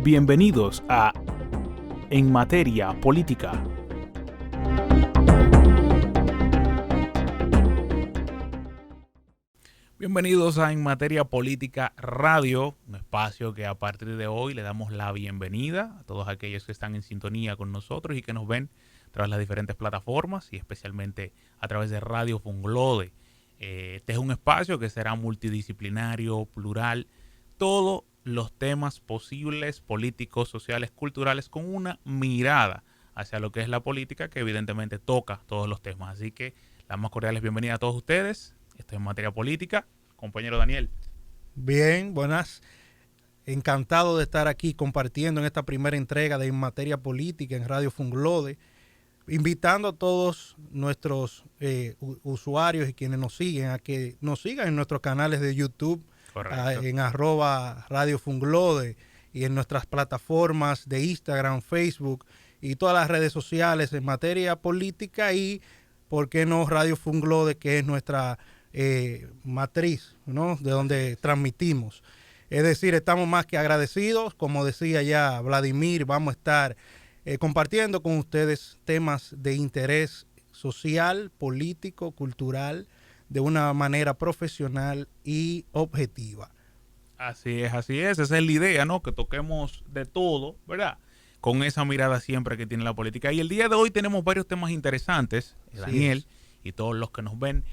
Bienvenidos a En Materia Política. Bienvenidos a En Materia Política Radio, un espacio que a partir de hoy le damos la bienvenida a todos aquellos que están en sintonía con nosotros y que nos ven a través de las diferentes plataformas y especialmente a través de Radio Funglode. Este es un espacio que será multidisciplinario, plural, todos los temas posibles, políticos, sociales, culturales, con una mirada hacia lo que es la política, que evidentemente toca todos los temas. Así que las más cordiales bienvenidas a todos ustedes. Esto es En Materia Política. Compañero Daniel. Bien, buenas. Encantado de estar aquí compartiendo en esta primera entrega de En Materia Política en Radio Funglode, invitando a todos nuestros usuarios y quienes nos siguen a que nos sigan en nuestros canales de YouTube, en @Radio Funglode, y en nuestras plataformas de Instagram, Facebook y todas las redes sociales en materia política, y por qué no Radio Funglode, que es nuestra matriz, ¿no?, de donde transmitimos. Es decir, estamos más que agradecidos. Como decía ya Vladimir, vamos a estar compartiendo con ustedes temas de interés social, político, cultural, de una manera profesional y objetiva. Así es, así es. Esa es la idea, ¿no? Que toquemos de todo, ¿verdad? Con esa mirada siempre que tiene la política. Y el día de hoy tenemos varios temas interesantes, Daniel, y todos los que nos ven.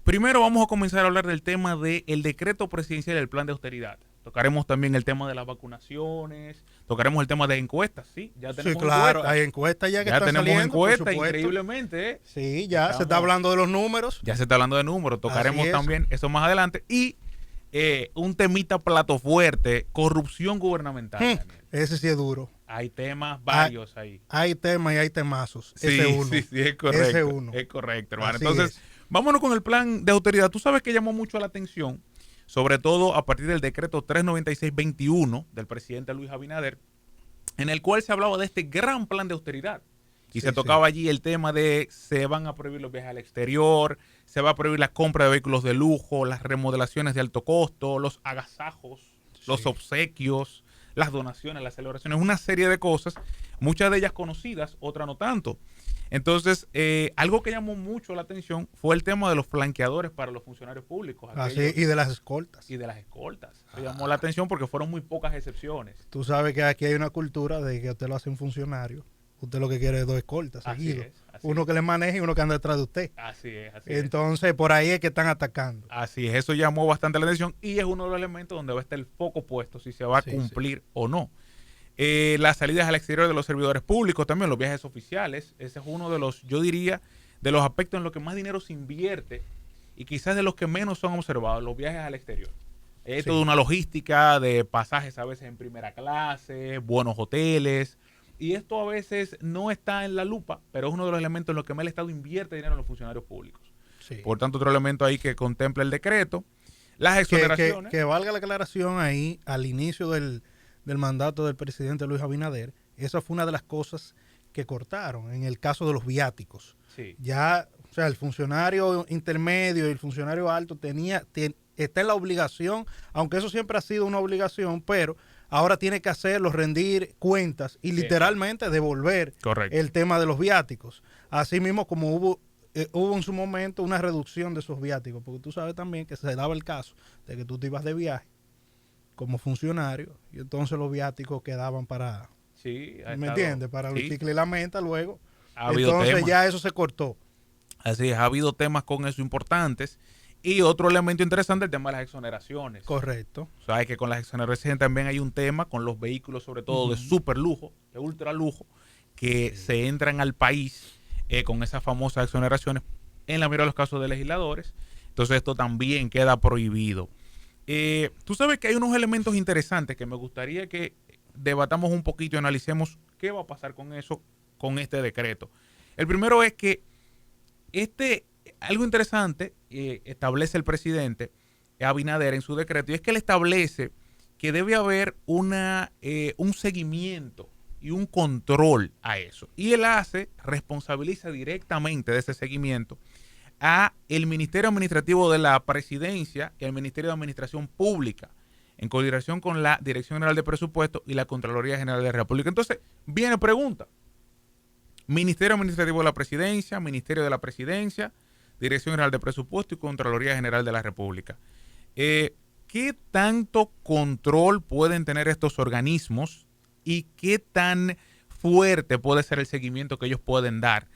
Primero vamos a comenzar a hablar del tema del decreto presidencial del plan de austeridad. Tocaremos también el tema de las vacunaciones, tocaremos el tema de encuestas, ¿sí? Ya tenemos encuestas. Hay encuestas ya que ya están tenemos saliendo, encuestas, increíblemente, ¿eh? Sí, ya se está hablando de los números. Ya se está hablando de números, tocaremos también eso más adelante. Y un temita plato fuerte, corrupción gubernamental. Ese sí es duro. Hay temas varios ahí. Hay temas y hay temazos. Sí, sí, es correcto. Ese uno. Es correcto, hermano. Así Entonces, vámonos con el plan de austeridad. Tú sabes que llamó mucho la atención, sobre todo a partir del decreto 396-21 del presidente Luis Abinader, en el cual se hablaba de este gran plan de austeridad. Y se tocaba allí el tema de se van a prohibir los viajes al exterior, se va a prohibir la compra de vehículos de lujo, las remodelaciones de alto costo, los agasajos, los obsequios, las donaciones, las celebraciones, una serie de cosas, muchas de ellas conocidas, otras no tanto. Entonces, algo que llamó mucho la atención fue el tema de los flanqueadores para los funcionarios públicos. Y de las escoltas. Y de las escoltas. Llamó la atención porque fueron muy pocas excepciones. Tú sabes que aquí hay una cultura de que usted lo hace un funcionario. Usted lo que quiere es dos escoltas seguidos. Uno que le maneje y uno que anda detrás de usted. Así es. Entonces, por ahí es que están atacando. Así es, eso llamó bastante la atención y es uno de los elementos donde va a estar el foco puesto si se va a cumplir o no. Las salidas al exterior de los servidores públicos, también los viajes oficiales, ese es uno de los, yo diría, de los aspectos en los que más dinero se invierte y quizás de los que menos son observados, los viajes al exterior. Es toda una logística de pasajes a veces en primera clase, buenos hoteles, y esto a veces no está en la lupa, pero es uno de los elementos en los que más el Estado invierte dinero en los funcionarios públicos. Por tanto, otro elemento ahí que contempla el decreto. Las exoneraciones. Que valga la aclaración ahí, al inicio del mandato del presidente Luis Abinader, esa fue una de las cosas que cortaron en el caso de los viáticos. Ya, o sea, el funcionario intermedio y el funcionario alto está en la obligación, aunque eso siempre ha sido una obligación, pero ahora tiene que hacerlo, rendir cuentas y literalmente devolver el tema de los viáticos. Así mismo como hubo en su momento una reducción de esos viáticos, porque tú sabes también que se daba el caso de que tú te ibas de viaje como funcionario y entonces los viáticos quedaban para, ¿me entiendes? Para el chicle y la menta luego. Entonces ya eso se cortó. Así es, ha habido temas con eso importantes. Y otro elemento interesante, el tema de las exoneraciones. Correcto. Sabes que con las exoneraciones también hay un tema con los vehículos, sobre todo de super lujo, de ultra lujo, que se entran al país con esas famosas exoneraciones en la mayoría de los casos de legisladores. Entonces esto también queda prohibido. Tú sabes que hay unos elementos interesantes que me gustaría que debatamos un poquito y analicemos qué va a pasar con eso, con este decreto. El primero es que algo interesante establece el presidente Abinader en su decreto, y es que él establece que debe haber un seguimiento y un control a eso. Y él responsabiliza directamente de ese seguimiento a el Ministerio Administrativo de la Presidencia y al Ministerio de Administración Pública. en coordinación con la Dirección General de Presupuesto y la Contraloría General de la República. Entonces, viene pregunta. Ministerio Administrativo de la Presidencia, Ministerio de la Presidencia, Dirección General de Presupuesto y Contraloría General de la República. ¿Qué tanto control pueden tener estos organismos y qué tan fuerte puede ser el seguimiento que ellos pueden dar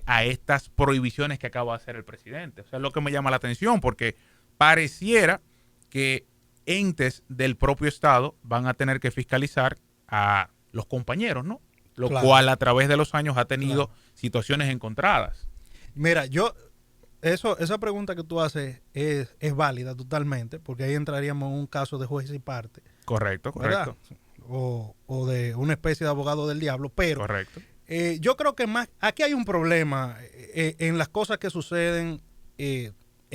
a estas prohibiciones que acaba de hacer el presidente? O sea, es lo que me llama la atención, porque pareciera que entes del propio Estado van a tener que fiscalizar a los compañeros, ¿no? Lo cual a través de los años ha tenido situaciones encontradas. Mira, esa pregunta que tú haces es válida totalmente, porque ahí entraríamos en un caso de juez y parte. Correcto, correcto. O de una especie de abogado del diablo, pero correcto. Yo creo que más aquí hay un problema en las cosas que suceden en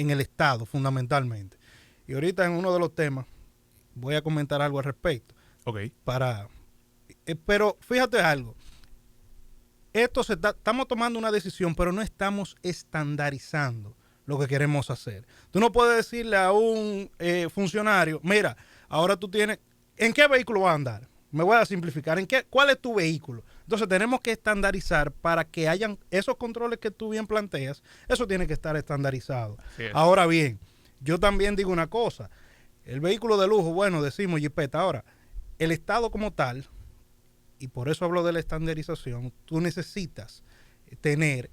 el Estado, fundamentalmente. Y ahorita en uno de los temas voy a comentar algo al respecto. Ok. Pero fíjate algo. Estamos tomando una decisión, pero no estamos estandarizando lo que queremos hacer. Tú no puedes decirle a un funcionario, mira, ahora tú tienes, ¿en qué vehículo vas a andar? Me voy a simplificar. ¿Cuál es tu vehículo? Entonces tenemos que estandarizar para que hayan esos controles que tú bien planteas. Eso tiene que estar estandarizado. Ahora bien, yo también digo una cosa. El vehículo de lujo, bueno, decimos jipeta. Ahora, el Estado como tal, y por eso hablo de la estandarización, tú necesitas tener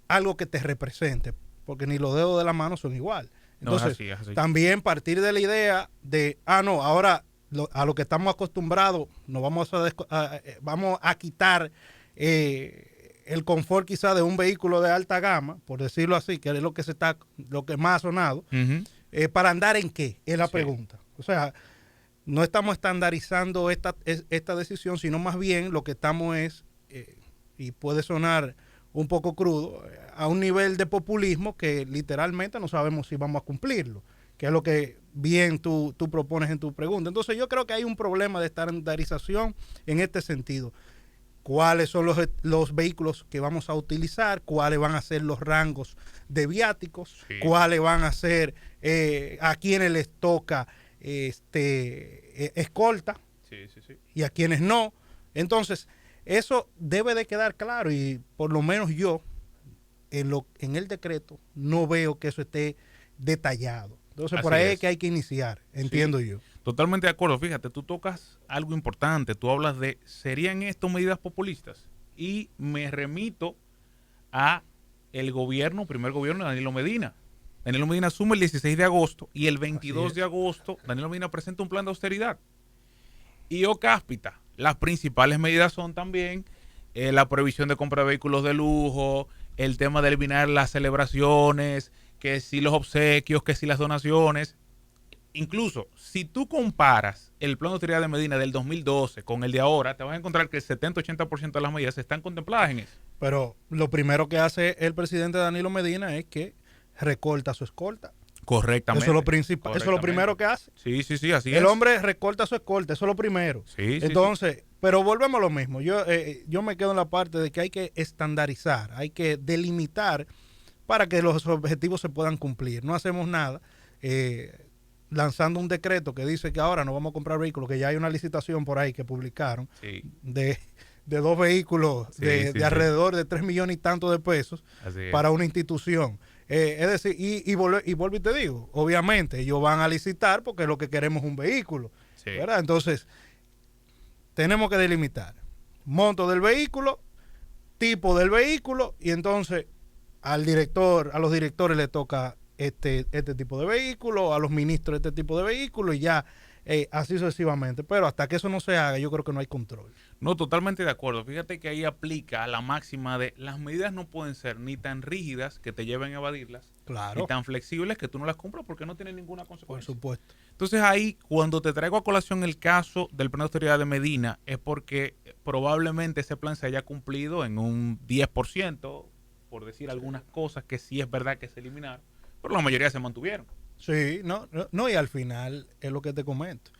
algo que te represente, porque ni los dedos de la mano son igual. Entonces, es así. También partir de la idea de, ahora a lo que estamos acostumbrados, nos vamos a quitar el confort quizá de un vehículo de alta gama, por decirlo así, que es lo que más ha sonado, ¿para andar en qué? Es la pregunta. O sea, no estamos estandarizando esta decisión, sino más bien lo que estamos es, y puede sonar un poco crudo, a un nivel de populismo que literalmente no sabemos si vamos a cumplirlo, que es lo que bien tú propones en tu pregunta. Entonces yo creo que hay un problema de estandarización en este sentido. ¿Cuáles son los vehículos que vamos a utilizar? ¿Cuáles van a ser los rangos de viáticos? ¿Cuáles van a ser a quienes les toca escolta y a quienes no? Entonces, eso debe de quedar claro, y por lo menos yo en el decreto no veo que eso esté detallado. Entonces, por ahí es que hay que iniciar, entiendo yo. Totalmente de acuerdo. Fíjate, tú tocas algo importante. Tú hablas de, ¿serían esto medidas populistas? Y me remito a el primer gobierno de Danilo Medina. Danilo Medina asume el 16 de agosto y el 22 de agosto Danilo Medina presenta un plan de austeridad. Y cáspita, las principales medidas son también la prohibición de compra de vehículos de lujo, el tema de eliminar las celebraciones, que si los obsequios, que si las donaciones. Incluso, si tú comparas el plan de austeridad de Medina del 2012 con el de ahora, te vas a encontrar que el 70-80% de las medidas están contempladas en eso. Pero lo primero que hace el presidente Danilo Medina es que recorta su escolta. Correctamente. Eso es lo principal, eso es lo primero que hace. Sí, así es. El hombre recorta su escolta, eso es lo primero. Entonces, pero volvemos a lo mismo. Yo me quedo en la parte de que hay que estandarizar, hay que delimitar para que los objetivos se puedan cumplir. No hacemos nada lanzando un decreto que dice que ahora no vamos a comprar vehículos, que ya hay una licitación por ahí que publicaron de 2 vehículos de alrededor de 3 millones y tanto de pesos para una institución. Es decir, y vuelvo y te digo, obviamente ellos van a licitar porque lo que queremos es un vehículo, ¿verdad? Entonces, tenemos que delimitar monto del vehículo, tipo del vehículo, y entonces a los directores les toca este tipo de vehículo, a los ministros este tipo de vehículo, y ya así sucesivamente. Pero hasta que eso no se haga, yo creo que no hay control. No, totalmente de acuerdo. Fíjate que ahí aplica la máxima de las medidas no pueden ser ni tan rígidas que te lleven a evadirlas, ni tan flexibles que tú no las cumplas porque no tienen ninguna consecuencia. Por supuesto. Entonces ahí, cuando te traigo a colación el caso del plan de austeridad de Medina, es porque probablemente ese plan se haya cumplido en un 10%, por decir algunas cosas que sí es verdad que se eliminaron, pero la mayoría se mantuvieron. Sí, no, y al final es lo que te comento.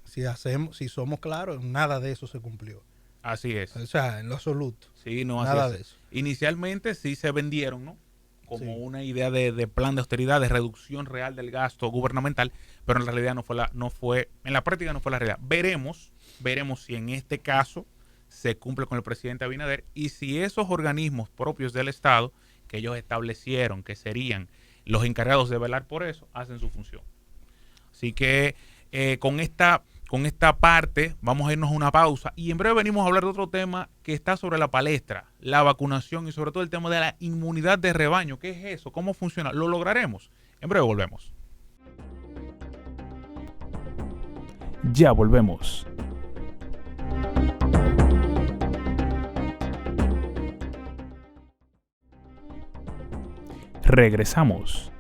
Si somos claros, nada de eso se cumplió. Así es. O sea, en lo absoluto. Sí, no, nada así es. de eso. Inicialmente sí se vendieron, ¿no? como una idea de plan de austeridad, de reducción real del gasto gubernamental, pero en realidad en la práctica no fue la realidad. Veremos si en este caso se cumple con el presidente Abinader y si esos organismos propios del Estado que ellos establecieron que serían los encargados de velar por eso, hacen su función. Así que con esta parte vamos a irnos a una pausa y en breve venimos a hablar de otro tema que está sobre la palestra, la vacunación y sobre todo el tema de la inmunidad de rebaño. ¿Qué es eso? ¿Cómo funciona? ¿Lo lograremos? En breve volvemos. Ya volvemos. Regresamos.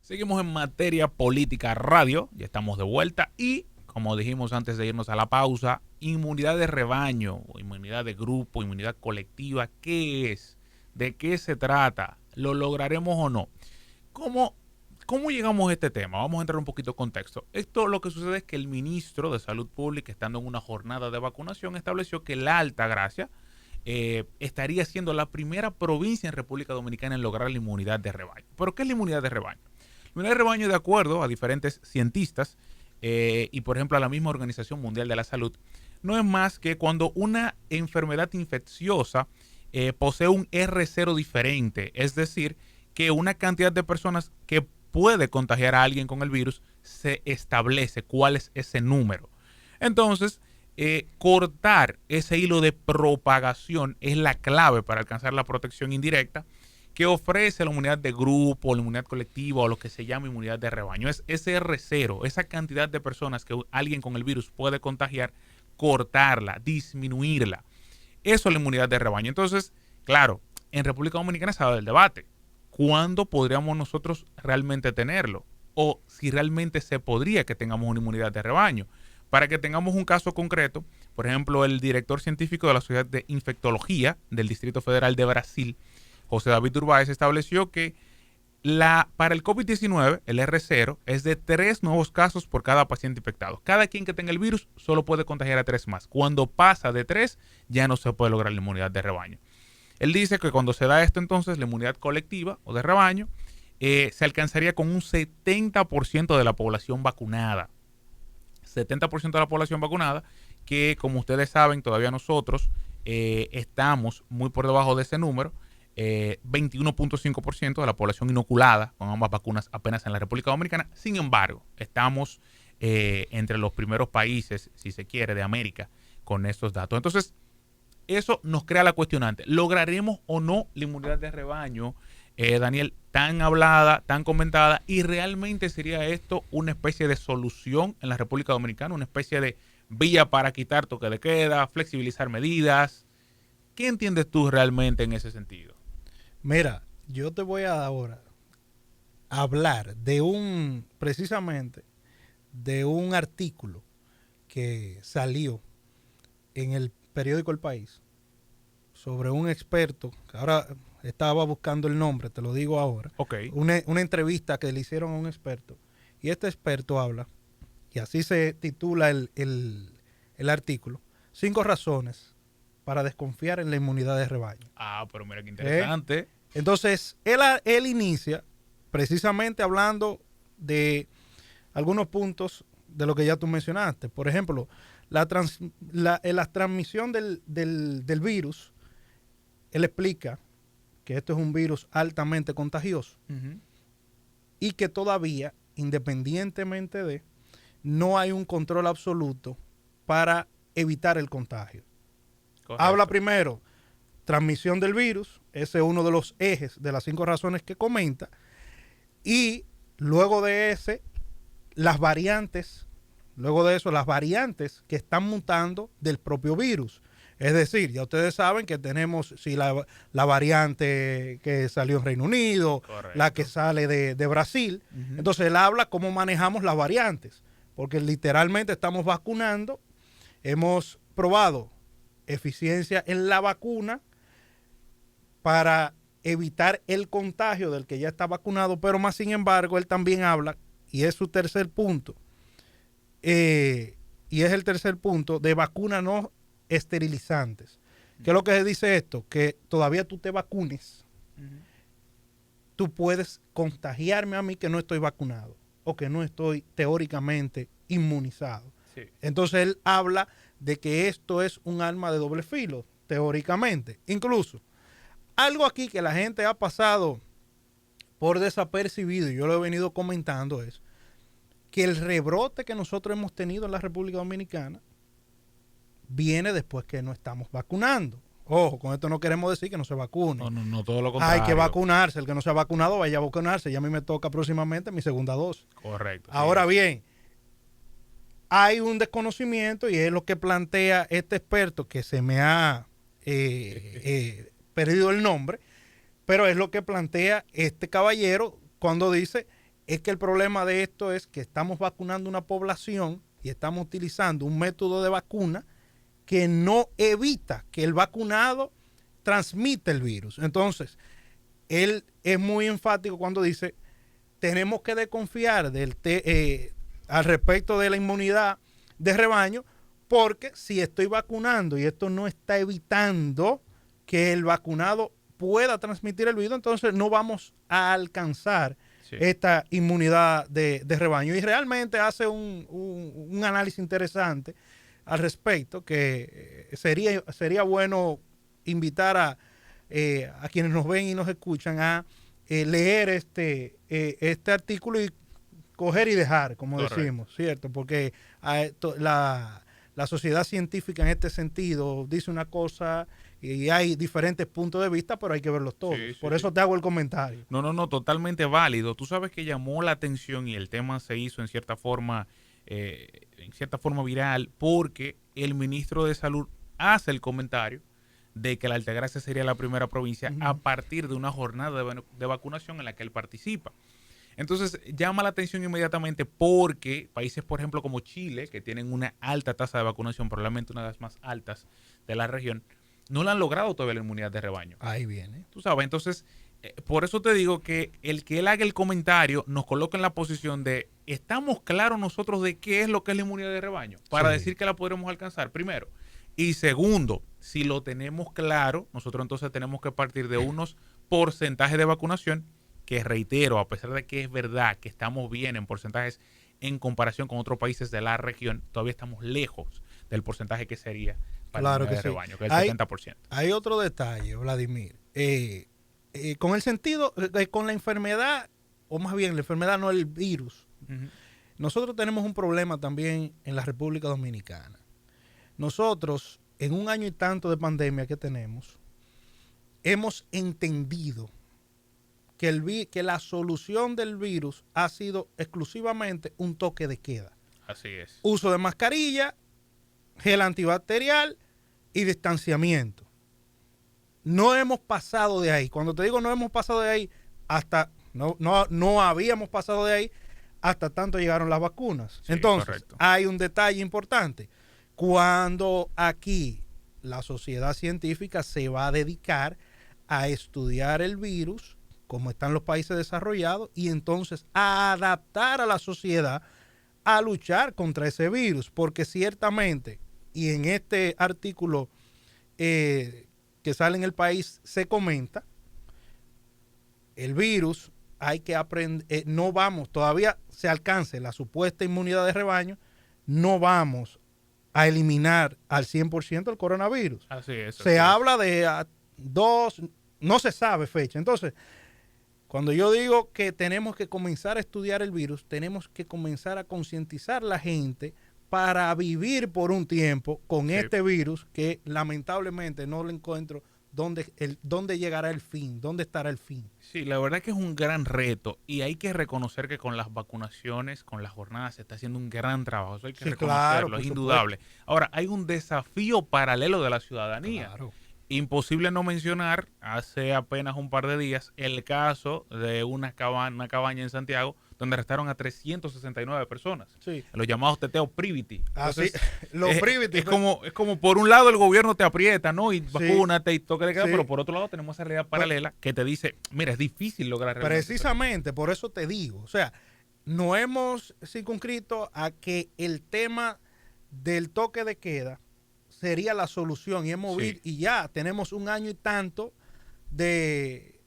Seguimos en Materia Política Radio, ya estamos de vuelta y, como dijimos antes de irnos a la pausa, inmunidad de rebaño, inmunidad de grupo, inmunidad colectiva, ¿qué es? ¿De qué se trata? ¿Lo lograremos o no? ¿Cómo llegamos a este tema? Vamos a entrar un poquito en contexto. Esto lo que sucede es que el ministro de Salud Pública, estando en una jornada de vacunación, estableció que la Altagracia estaría siendo la primera provincia en República Dominicana en lograr la inmunidad de rebaño. ¿Pero qué es la inmunidad de rebaño? La inmunidad de rebaño, de acuerdo a diferentes cientistas y por ejemplo a la misma Organización Mundial de la Salud, no es más que cuando una enfermedad infecciosa posee un R0 diferente, es decir, que una cantidad de personas que puede contagiar a alguien con el virus se establece cuál es ese número. Entonces, cortar ese hilo de propagación es la clave para alcanzar la protección indirecta que ofrece la inmunidad de grupo, la inmunidad colectiva o lo que se llama inmunidad de rebaño. Es ese R0, esa cantidad de personas que alguien con el virus puede contagiar, cortarla, disminuirla. Eso es la inmunidad de rebaño. Entonces, claro, en República Dominicana se ha dado el debate. ¿Cuándo podríamos nosotros realmente tenerlo? O si realmente se podría que tengamos una inmunidad de rebaño. Para que tengamos un caso concreto, por ejemplo, el director científico de la Sociedad de Infectología del Distrito Federal de Brasil, José David Urbáez, estableció que para el COVID-19, el R0, es de 3 nuevos casos por cada paciente infectado. Cada quien que tenga el virus solo puede contagiar a 3 más. Cuando pasa de 3, ya no se puede lograr la inmunidad de rebaño. Él dice que cuando se da esto, entonces, la inmunidad colectiva o de rebaño, se alcanzaría con un 70% de la población vacunada. 70% de la población vacunada, que como ustedes saben, todavía nosotros estamos muy por debajo de ese número, 21.5% de la población inoculada con ambas vacunas apenas en la República Dominicana. Sin embargo, estamos entre los primeros países, si se quiere, de América con estos datos. Entonces, eso nos crea la cuestionante. ¿Lograremos o no la inmunidad de rebaño, Daniel, tan hablada, tan comentada? ¿Y realmente sería esto una especie de solución en la República Dominicana? ¿Una especie de vía para quitar toque de queda, flexibilizar medidas? ¿Qué entiendes tú realmente en ese sentido? Mira, yo te voy ahora a hablar precisamente de un artículo que salió en el periódico El País sobre un experto, que ahora estaba buscando el nombre, te lo digo ahora. Okay. Una entrevista que le hicieron a un experto. Y este experto habla, y así se titula el artículo, 5 razones para desconfiar en la inmunidad de rebaño. Ah, pero mira qué interesante. Entonces, él inicia precisamente hablando de algunos puntos de lo que ya tú mencionaste. Por ejemplo, la transmisión del virus. Él explica que esto es un virus altamente contagioso y que todavía, independientemente de, no hay un control absoluto para evitar el contagio. Correcto. Habla primero, transmisión del virus, ese es uno de los ejes de las 5 razones que comenta, y luego de ese, las variantes que están mutando del propio virus. Es decir, ya ustedes saben que tenemos la variante que salió en Reino Unido, correcto, la que sale de Brasil. Entonces él habla cómo manejamos las variantes, porque literalmente estamos vacunando, hemos probado eficiencia en la vacuna para evitar el contagio del que ya está vacunado, pero más sin embargo él también habla, y es su tercer punto, y es el tercer punto, de vacunas no esterilizantes. ¿Qué es lo que dice esto? Que todavía tú te vacunes, tú puedes contagiarme a mí que no estoy vacunado o que no estoy teóricamente inmunizado. Sí. Entonces él habla de que esto es un arma de doble filo, teóricamente. Incluso, algo aquí que la gente ha pasado por desapercibido, y yo lo he venido comentando, es que el rebrote que nosotros hemos tenido en la República Dominicana viene después que no estamos vacunando. Ojo, con esto no queremos decir que no se vacune. No, todo lo contrario. Hay que vacunarse. El que no se ha vacunado, vaya a vacunarse. Ya a mí me toca próximamente mi segunda dosis. Correcto. Ahora bien, hay un desconocimiento y es lo que plantea este experto que se me ha perdido el nombre, pero es lo que plantea este caballero cuando dice es que el problema de esto es que estamos vacunando una población y estamos utilizando un método de vacuna que no evita que el vacunado transmita el virus. Entonces, él es muy enfático cuando dice tenemos que desconfiar al respecto de la inmunidad de rebaño, porque si estoy vacunando y esto no está evitando que el vacunado pueda transmitir el virus, entonces no vamos a alcanzar esta inmunidad de rebaño. Y realmente hace un análisis interesante al respecto, que sería bueno invitar a quienes nos ven y nos escuchan a leer este artículo y coger y dejar, como Correcto. Decimos, ¿cierto? Porque la sociedad científica en este sentido dice una cosa y hay diferentes puntos de vista, pero hay que verlos todos. Sí, Por eso te hago el comentario. No, totalmente válido. Tú sabes que llamó la atención y el tema se hizo en cierta forma viral porque el ministro de Salud hace el comentario de que la Altagracia sería la primera provincia a partir de una jornada de vacunación en la que él participa. Entonces llama la atención inmediatamente porque países, por ejemplo, como Chile, que tienen una alta tasa de vacunación, probablemente una de las más altas de la región, no le han logrado todavía la inmunidad de rebaño. Ahí viene. Tú sabes, entonces, por eso te digo que él haga el comentario nos coloca en la posición de, ¿estamos claros nosotros de qué es lo que es la inmunidad de rebaño? Para decir que la podremos alcanzar, primero. Y segundo, si lo tenemos claro, nosotros entonces tenemos que partir de unos porcentajes de vacunación que, reitero, a pesar de que es verdad que estamos bien en porcentajes en comparación con otros países de la región, todavía estamos lejos del porcentaje que sería para el rebaño, que es el 70%. Hay otro detalle, Vladimir. Con el sentido, con la enfermedad, o más bien la enfermedad, no el virus. Nosotros tenemos un problema también en la República Dominicana. Nosotros, en un año y tanto de pandemia que tenemos, hemos entendido que la solución del virus ha sido exclusivamente un toque de queda. Así es. Uso de mascarilla, gel antibacterial y distanciamiento. No hemos pasado de ahí. Cuando te digo no hemos pasado de ahí, no habíamos pasado de ahí hasta tanto llegaron las vacunas. Sí, entonces, correcto. Hay un detalle importante. Cuando aquí la sociedad científica se va a dedicar a estudiar el virus, como están los países desarrollados, y entonces a adaptar a la sociedad a luchar contra ese virus, porque ciertamente, y en este artículo que sale en El País se comenta, el virus hay que aprender, no vamos, todavía se alcance la supuesta inmunidad de rebaño, no vamos a eliminar al 100% el coronavirus. Así es. Se habla de no se sabe fecha. Entonces, cuando yo digo que tenemos que comenzar a estudiar el virus, tenemos que comenzar a concientizar a la gente para vivir por un tiempo con este virus que lamentablemente no le encuentro dónde llegará el fin, dónde estará el fin. Sí, la verdad que es un gran reto y hay que reconocer que con las vacunaciones, con las jornadas, se está haciendo un gran trabajo. Eso hay que reconocerlo, claro, es indudable. Ahora, hay un desafío paralelo de la ciudadanía. Claro. Imposible no mencionar, hace apenas un par de días, el caso de una cabaña en Santiago donde arrestaron a 369 personas. Sí. Los llamados teteos privity. Entonces, los privity. Es como por un lado el gobierno te aprieta, ¿no? Y vacúnate y toque de queda, pero por otro lado tenemos esa realidad paralela que te dice, mira, es difícil lograr. Precisamente, por eso te digo. O sea, no hemos circunscrito a que el tema del toque de queda sería la solución. Y hemos visto, y ya tenemos 1 año y tanto de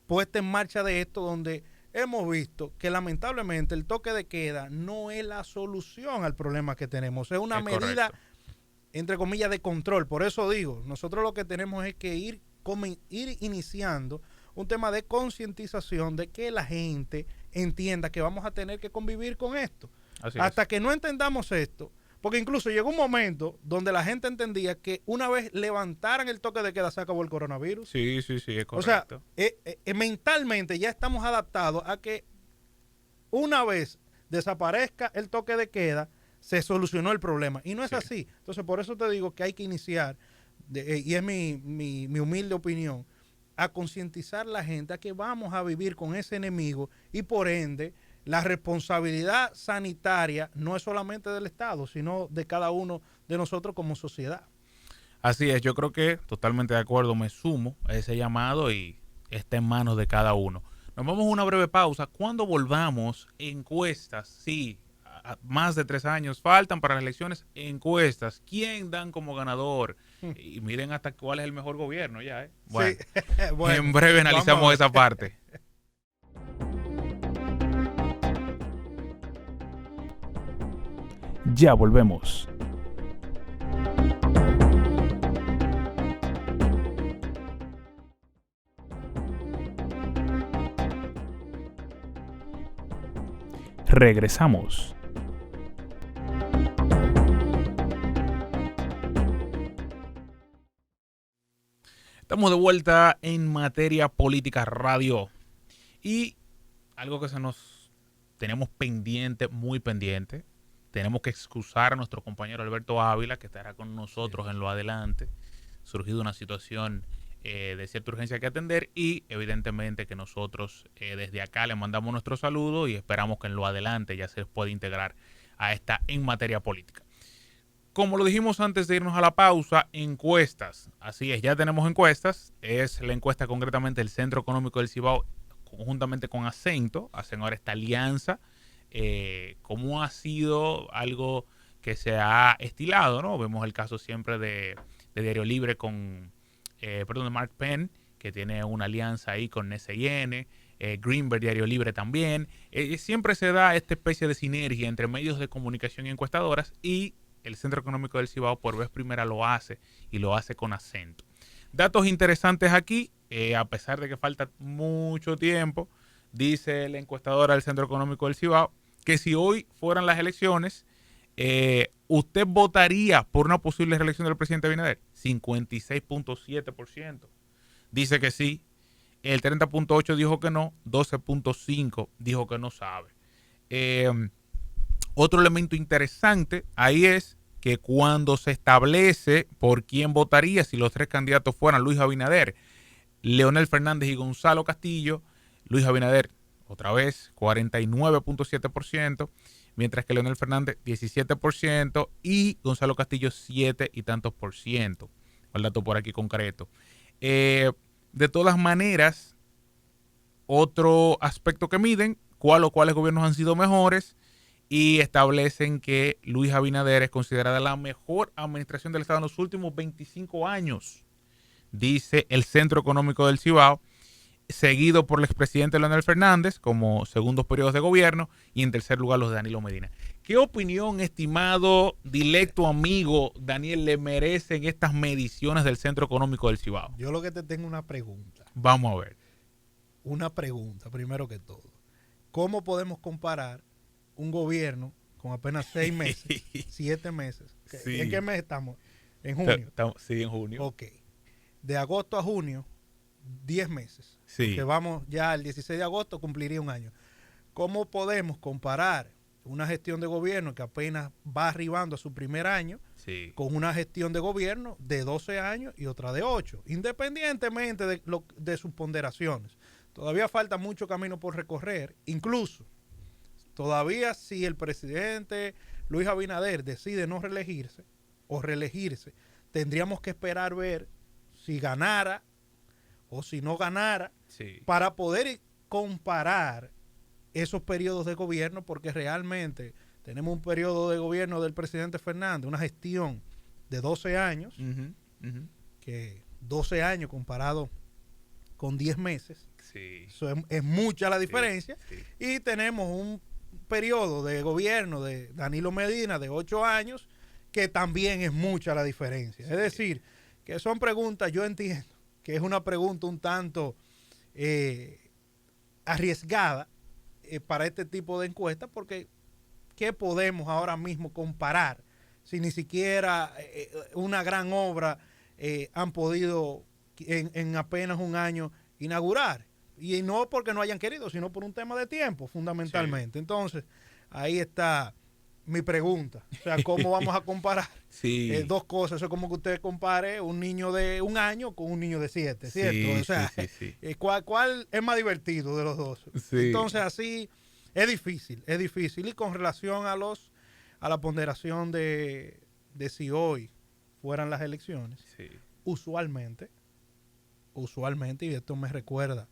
puesta en marcha de esto, donde hemos visto que lamentablemente el toque de queda no es la solución al problema que tenemos. Es una medida, entre comillas, de control. Por eso digo, nosotros lo que tenemos es que ir iniciando un tema de concientización de que la gente entienda que vamos a tener que convivir con esto. Hasta que no entendamos esto, porque incluso llegó un momento donde la gente entendía que una vez levantaran el toque de queda se acabó el coronavirus. Sí, es correcto. O sea, mentalmente ya estamos adaptados a que una vez desaparezca el toque de queda, se solucionó el problema. Y no es así. Entonces, por eso te digo que hay que iniciar, y es mi humilde opinión, a concientizar a la gente a que vamos a vivir con ese enemigo y por ende la responsabilidad sanitaria no es solamente del Estado, sino de cada uno de nosotros como sociedad. Así es, yo creo que totalmente de acuerdo, me sumo a ese llamado y está en manos de cada uno. Nos vamos a una breve pausa. Cuando volvamos, encuestas, sí, más de 3 años faltan para las elecciones, encuestas, ¿quién dan como ganador? Y miren hasta cuál es el mejor gobierno ya, ¿eh? Bueno, sí. Bueno, en breve analizamos esa parte. Ya volvemos. Regresamos. Estamos de vuelta en Materia Política Radio. Y algo que tenemos pendiente, muy pendiente. Tenemos que excusar a nuestro compañero Alberto Ávila, que estará con nosotros en lo adelante. Surgido una situación de cierta urgencia que atender y evidentemente que nosotros desde acá le mandamos nuestro saludo y esperamos que en lo adelante ya se pueda integrar a esta En Materia Política. Como lo dijimos antes de irnos a la pausa, encuestas. Así es, ya tenemos encuestas. Es la encuesta concretamente del Centro Económico del Cibao conjuntamente con Acento. Hacen ahora esta alianza. Cómo ha sido algo que se ha estilado, ¿no? Vemos el caso siempre de Diario Libre de Mark Penn, que tiene una alianza ahí con SIN, Greenberg, Diario Libre también. Siempre se da esta especie de sinergia entre medios de comunicación y encuestadoras y el Centro Económico del Cibao por vez primera lo hace y lo hace con Acento. Datos interesantes aquí, a pesar de que falta mucho tiempo, dice la encuestadora del Centro Económico del Cibao que si hoy fueran las elecciones, ¿usted votaría por una posible reelección del presidente Abinader? 56.7% dice que sí, el 30.8% dijo que no, 12.5% dijo que no sabe. Otro elemento interesante ahí es que cuando se establece por quién votaría, si los 3 candidatos fueran Luis Abinader, Leonel Fernández y Gonzalo Castillo, Luis Abinader, otra vez, 49.7%, mientras que Leonel Fernández, 17%, y Gonzalo Castillo, 7 y tantos por ciento. El dato por aquí concreto. De todas maneras, otro aspecto que miden, cuáles gobiernos han sido mejores, y establecen que Luis Abinader es considerada la mejor administración del Estado en los últimos 25 años, dice el Centro Económico del Cibao, seguido por el expresidente Leonel Fernández como segundos periodos de gobierno y en tercer lugar los de Danilo Medina. ¿Qué opinión, estimado, directo amigo Daniel, le merecen estas mediciones del Centro Económico del Cibao? Yo lo que te tengo una pregunta. Vamos a ver. Una pregunta, primero que todo. ¿Cómo podemos comparar un gobierno con apenas 6 meses, 7 meses? Sí. ¿En qué mes estamos? ¿En junio? Sí, en junio. Ok. De agosto a junio, 10 meses. Sí. Que vamos ya el 16 de agosto cumpliría 1 año. ¿Cómo podemos comparar una gestión de gobierno que apenas va arribando a su primer año con una gestión de gobierno de 12 años y otra de 8? Independientemente de sus ponderaciones. Todavía falta mucho camino por recorrer. Incluso, todavía si el presidente Luis Abinader decide no reelegirse o reelegirse, tendríamos que esperar ver si ganara o si no ganara para poder comparar esos periodos de gobierno, porque realmente tenemos un periodo de gobierno del presidente Fernández, una gestión de 12 años, que 12 años comparado con 10 meses, eso es mucha la diferencia, y tenemos un periodo de gobierno de Danilo Medina de 8 años, que también es mucha la diferencia. Es decir, que son preguntas, yo entiendo que es una pregunta un tanto arriesgada para este tipo de encuestas, porque ¿qué podemos ahora mismo comparar si ni siquiera una gran obra han podido en apenas un año inaugurar? Y no porque no hayan querido, sino por un tema de tiempo, fundamentalmente. Entonces, ahí está mi pregunta. O sea, ¿cómo vamos a comparar dos cosas? Eso es como que usted compare un niño de 1 año con un niño de 7, ¿cierto? O sea, ¿cuál es más divertido de los dos? Entonces, así es difícil, es difícil. Y con relación a la ponderación de si hoy fueran las elecciones, usualmente, y esto me recuerda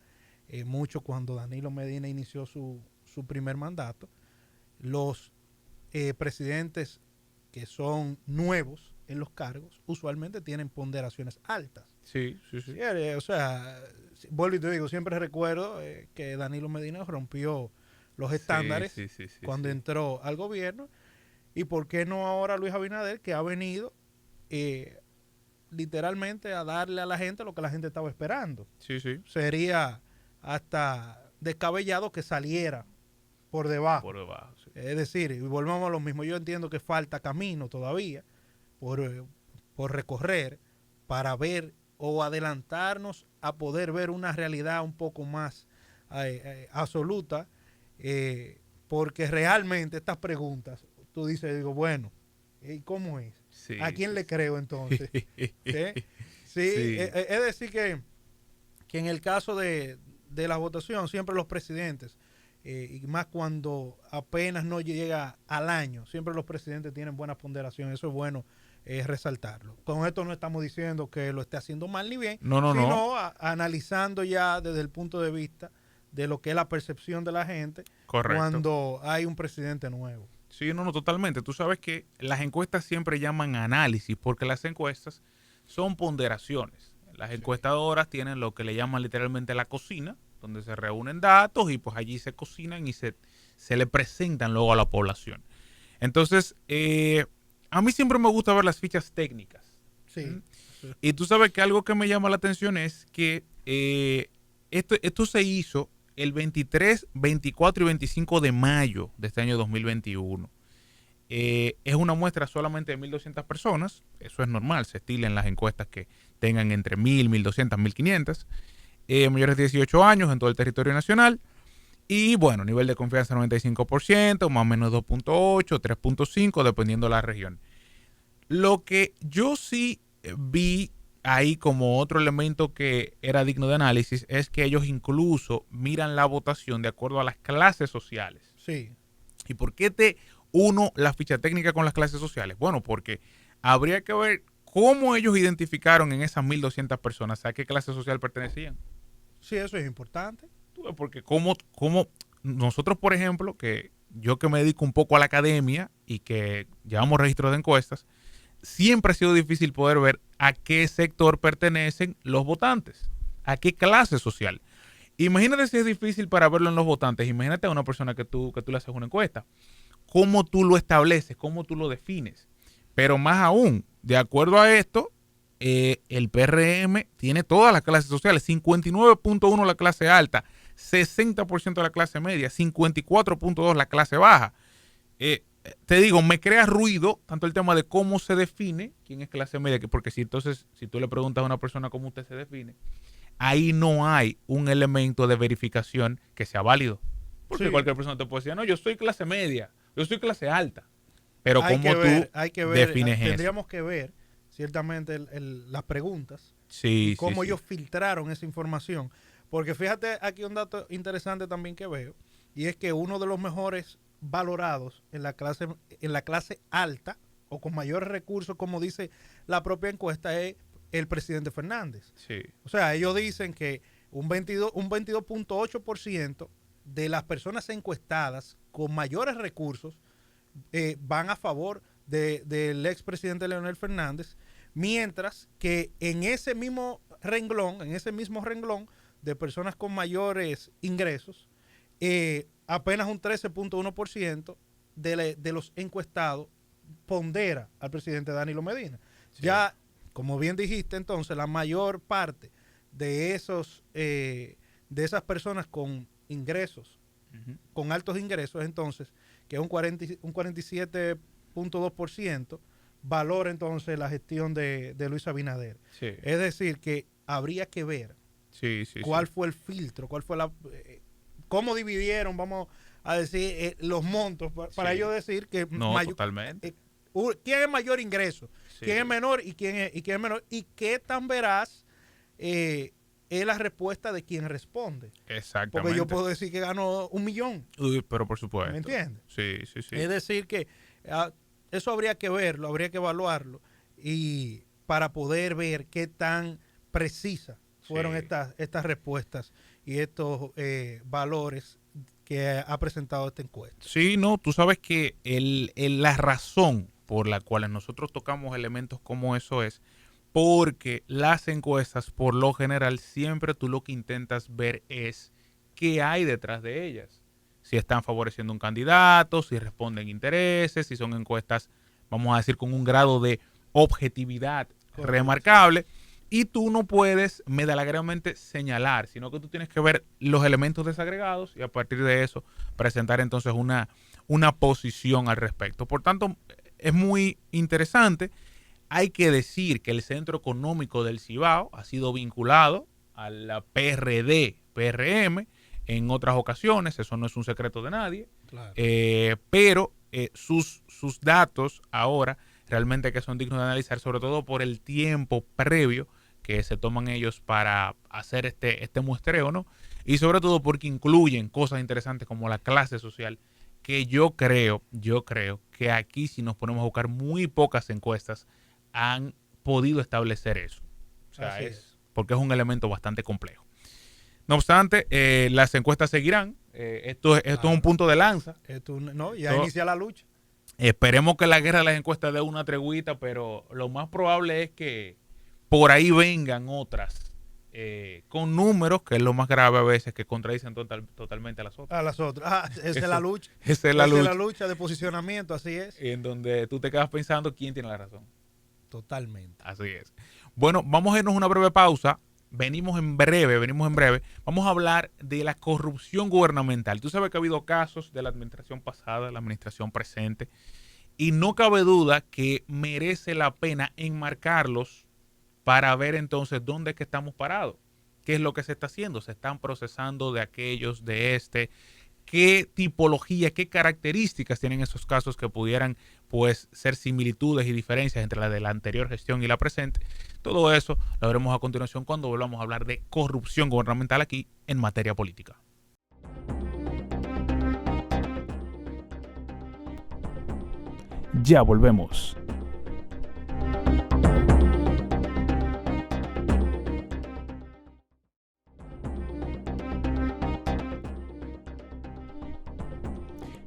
mucho cuando Danilo Medina inició su primer mandato, los presidentes que son nuevos en los cargos usualmente tienen ponderaciones altas. O sea, vuelvo y te digo, siempre recuerdo que Danilo Medina rompió los estándares cuando entró al gobierno. ¿Y por qué no ahora Luis Abinader, que ha venido literalmente a darle a la gente lo que la gente estaba esperando? Sería hasta descabellado que saliera por debajo. Es decir, y volvamos a lo mismo. Yo entiendo que falta camino todavía por recorrer para ver o adelantarnos a poder ver una realidad un poco más absoluta, porque realmente estas preguntas, tú dices, digo, bueno, ¿y cómo es? ¿A quién le creo entonces? Es decir que en el caso de la votación, siempre los presidentes, y más cuando apenas no llega al año, siempre los presidentes tienen buena ponderación. Eso es bueno resaltarlo. Con esto no estamos diciendo que lo esté haciendo mal ni bien, sino analizando ya desde el punto de vista de lo que es la percepción de la gente. Correcto. Cuando hay un presidente nuevo. Sí, no, totalmente. Tú sabes que las encuestas siempre llaman análisis, porque las encuestas son ponderaciones. Las encuestadoras tienen lo que le llaman literalmente la cocina, donde se reúnen datos y pues allí se cocinan y se le presentan luego a la población. Entonces, a mí siempre me gusta ver las fichas técnicas. Y tú sabes que algo que me llama la atención es que esto se hizo el 23, 24 y 25 de mayo de este año 2021. Es una muestra solamente de 1.200 personas. Eso es normal, se estila en las encuestas que tengan entre 1.000, 1.200, 1.500. Mayores de 18 años en todo el territorio nacional. Y bueno, nivel de confianza 95%, más o menos 2.8, 3.5, dependiendo de la región. Lo que yo sí vi ahí como otro elemento que era digno de análisis es que ellos incluso miran la votación de acuerdo a las clases sociales. ¿Y por qué te uno la ficha técnica con las clases sociales? Bueno, porque habría que ver cómo ellos identificaron en esas 1.200 personas a qué clase social pertenecían. Sí, eso es importante. Porque como nosotros, por ejemplo, que yo que me dedico un poco a la academia y que llevamos registros de encuestas, siempre ha sido difícil poder ver a qué sector pertenecen los votantes, a qué clase social. Imagínate si es difícil para verlo en los votantes. Imagínate a una persona que tú le haces una encuesta. ¿Cómo tú lo estableces? ¿Cómo tú lo defines? Pero más aún, de acuerdo a esto, el PRM tiene todas las clases sociales. 59.1 la clase alta, 60% la clase media, 54.2 la clase baja. Te digo, me crea ruido tanto el tema de cómo se define quién es clase media, porque si tú le preguntas a una persona cómo usted se define, ahí no hay un elemento de verificación que sea válido. Porque cualquier persona te puede decir, no, yo soy clase media, yo soy clase alta. Pero ¿cómo tú defines eso? Tendríamos que ver ciertamente las preguntas y cómo ellos filtraron esa información. Porque fíjate aquí un dato interesante también que veo, y es que uno de los mejores valorados en la clase alta o con mayores recursos, como dice la propia encuesta, es el presidente Fernández. O sea, ellos dicen que un 22.8% de las personas encuestadas con mayores recursos van a favor del expresidente Leonel Fernández, mientras que en ese mismo renglón de personas con mayores ingresos, apenas un 13.1% de los encuestados pondera al presidente Danilo Medina. Sí. Ya, como bien dijiste, entonces, la mayor parte de esas personas con ingresos, con altos ingresos, entonces, que es un 47.2%, valora entonces la gestión de Luis Abinader. Sí. Es decir, que habría que ver cuál fue el filtro, cuál fue cómo dividieron, vamos a decir, los montos, para ellos decir que totalmente. ¿Quién es mayor ingreso? ¿Quién es menor y quién es menor? ¿Y qué tan veraz es la respuesta de quien responde? Exactamente. Porque yo puedo decir que gano 1 millón. Pero por supuesto. ¿Me entiendes? Sí. Es decir que eso habría que verlo, habría que evaluarlo y para poder ver qué tan precisas fueron estas respuestas y estos valores que ha presentado esta encuesta. Sí, no, tú sabes que la razón por la cual nosotros tocamos elementos como eso es porque las encuestas, por lo general, siempre tú lo que intentas ver es qué hay detrás de ellas. Si están favoreciendo un candidato, si responden intereses, si son encuestas, vamos a decir, con un grado de objetividad remarcable. Y tú no puedes medalagradamente señalar, sino que tú tienes que ver los elementos desagregados y a partir de eso presentar entonces una posición al respecto. Por tanto, es muy interesante. Hay que decir que el Centro Económico del Cibao ha sido vinculado a la PRD-PRM en otras ocasiones, eso no es un secreto de nadie, claro. Pero sus datos ahora realmente que son dignos de analizar, sobre todo por el tiempo previo que se toman ellos para hacer este muestreo, ¿no? Y sobre todo porque incluyen cosas interesantes como la clase social, que yo creo que aquí, si nos ponemos a buscar, muy pocas encuestas han podido establecer eso. O sea, porque es un elemento bastante complejo. No obstante, las encuestas seguirán. Esto es un punto de lanza. Ya inicia la lucha. Esperemos que la guerra de las encuestas dé una treguita, pero lo más probable es que por ahí vengan otras con números, que es lo más grave a veces, que contradicen totalmente a las otras. Esa es la lucha. Esa es la lucha de posicionamiento, así es. En donde tú te quedas pensando quién tiene la razón. Totalmente. Así es. Bueno, vamos a irnos a una breve pausa. Venimos en breve. Vamos a hablar de la corrupción gubernamental. Tú sabes que ha habido casos de la administración pasada, la administración presente, y no cabe duda que merece la pena enmarcarlos para ver entonces dónde es que estamos parados. ¿Qué es lo que se está haciendo? Se están procesando de aquellos, de qué tipología, qué características tienen esos casos que pudieran pues ser similitudes y diferencias entre la de la anterior gestión y la presente. Todo eso lo veremos a continuación cuando volvamos a hablar de corrupción gubernamental aquí en materia política. Ya volvemos.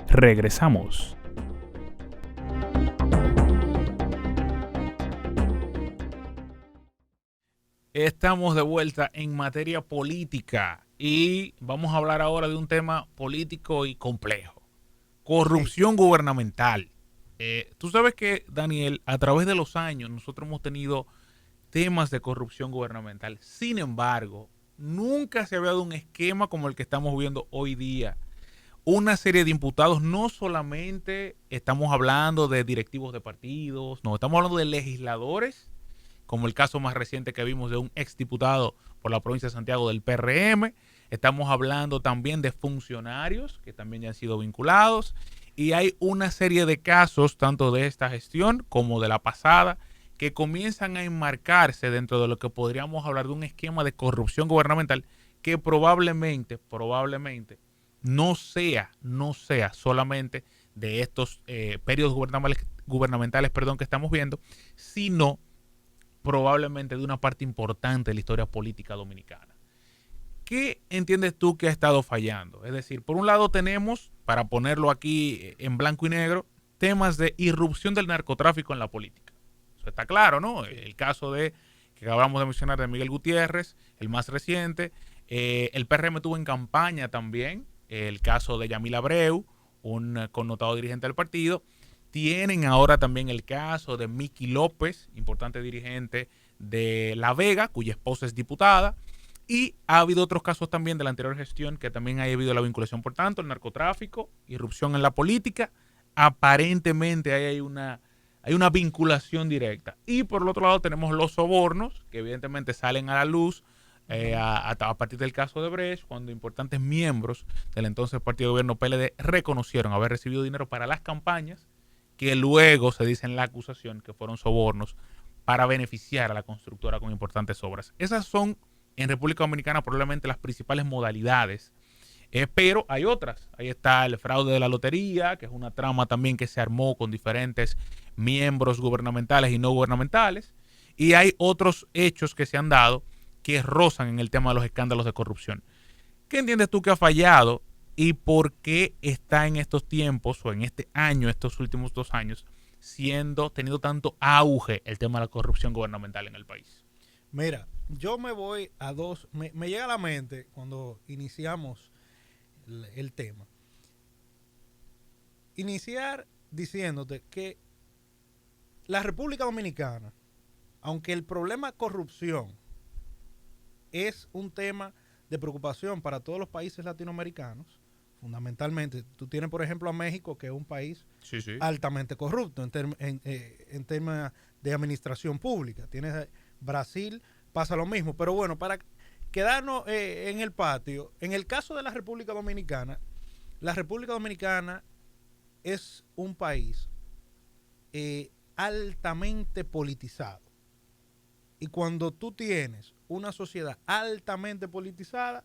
Regresamos. Estamos de vuelta en materia política y vamos a hablar ahora de un tema político y complejo. Corrupción gubernamental. Tú sabes que, Daniel, a través de los años nosotros hemos tenido temas de corrupción gubernamental. Sin embargo, nunca se había dado un esquema como el que estamos viendo hoy día. Una serie de imputados, no solamente estamos hablando de directivos de partidos, no, estamos hablando de legisladores, como el caso más reciente que vimos de un exdiputado por la provincia de Santiago del PRM. Estamos hablando también de funcionarios que también ya han sido vinculados. Y hay una serie de casos, tanto de esta gestión como de la pasada, que comienzan a enmarcarse dentro de lo que podríamos hablar de un esquema de corrupción gubernamental que probablemente no sea solamente de estos periodos gubernamentales que estamos viendo, sino probablemente de una parte importante de la historia política dominicana. ¿Qué entiendes tú que ha estado fallando? Es decir, por un lado tenemos, para ponerlo aquí en blanco y negro, temas de irrupción del narcotráfico en la política. Eso está claro, ¿no? El caso de que acabamos de mencionar de Miguel Gutiérrez, el más reciente. El PRM tuvo en campaña también el caso de Yamil Abreu, un connotado dirigente del partido. Tienen ahora también el caso de Miki López, importante dirigente de La Vega, cuya esposa es diputada. Y ha habido otros casos también de la anterior gestión que también ha habido la vinculación, por tanto, el narcotráfico, irrupción en la política. Aparentemente hay una vinculación directa. Y por el otro lado tenemos los sobornos, que evidentemente salen a la luz a partir del caso de Brecht, cuando importantes miembros del entonces partido de gobierno PLD reconocieron haber recibido dinero para las campañas, que luego se dice en la acusación que fueron sobornos para beneficiar a la constructora con importantes obras. Esas son en República Dominicana probablemente las principales modalidades. Pero hay otras. Ahí está el fraude de la lotería, que es una trama también que se armó con diferentes miembros gubernamentales y no gubernamentales. Y hay otros hechos que se han dado que rozan en el tema de los escándalos de corrupción. ¿Qué entiendes tú que ha fallado y por qué está en estos tiempos o en este año, estos últimos 2 años, teniendo tanto auge el tema de la corrupción gubernamental en el país? Mira, yo me voy a dos, me llega a la mente cuando iniciamos el tema. Iniciar diciéndote que la República Dominicana, aunque el problema de corrupción es un tema de preocupación para todos los países latinoamericanos, fundamentalmente, tú tienes por ejemplo a México, que es un país altamente corrupto en temas de administración pública. Tienes Brasil, pasa lo mismo, pero bueno, para quedarnos en el patio, en el caso de la República Dominicana es un país altamente politizado. Y cuando tú tienes una sociedad altamente politizada,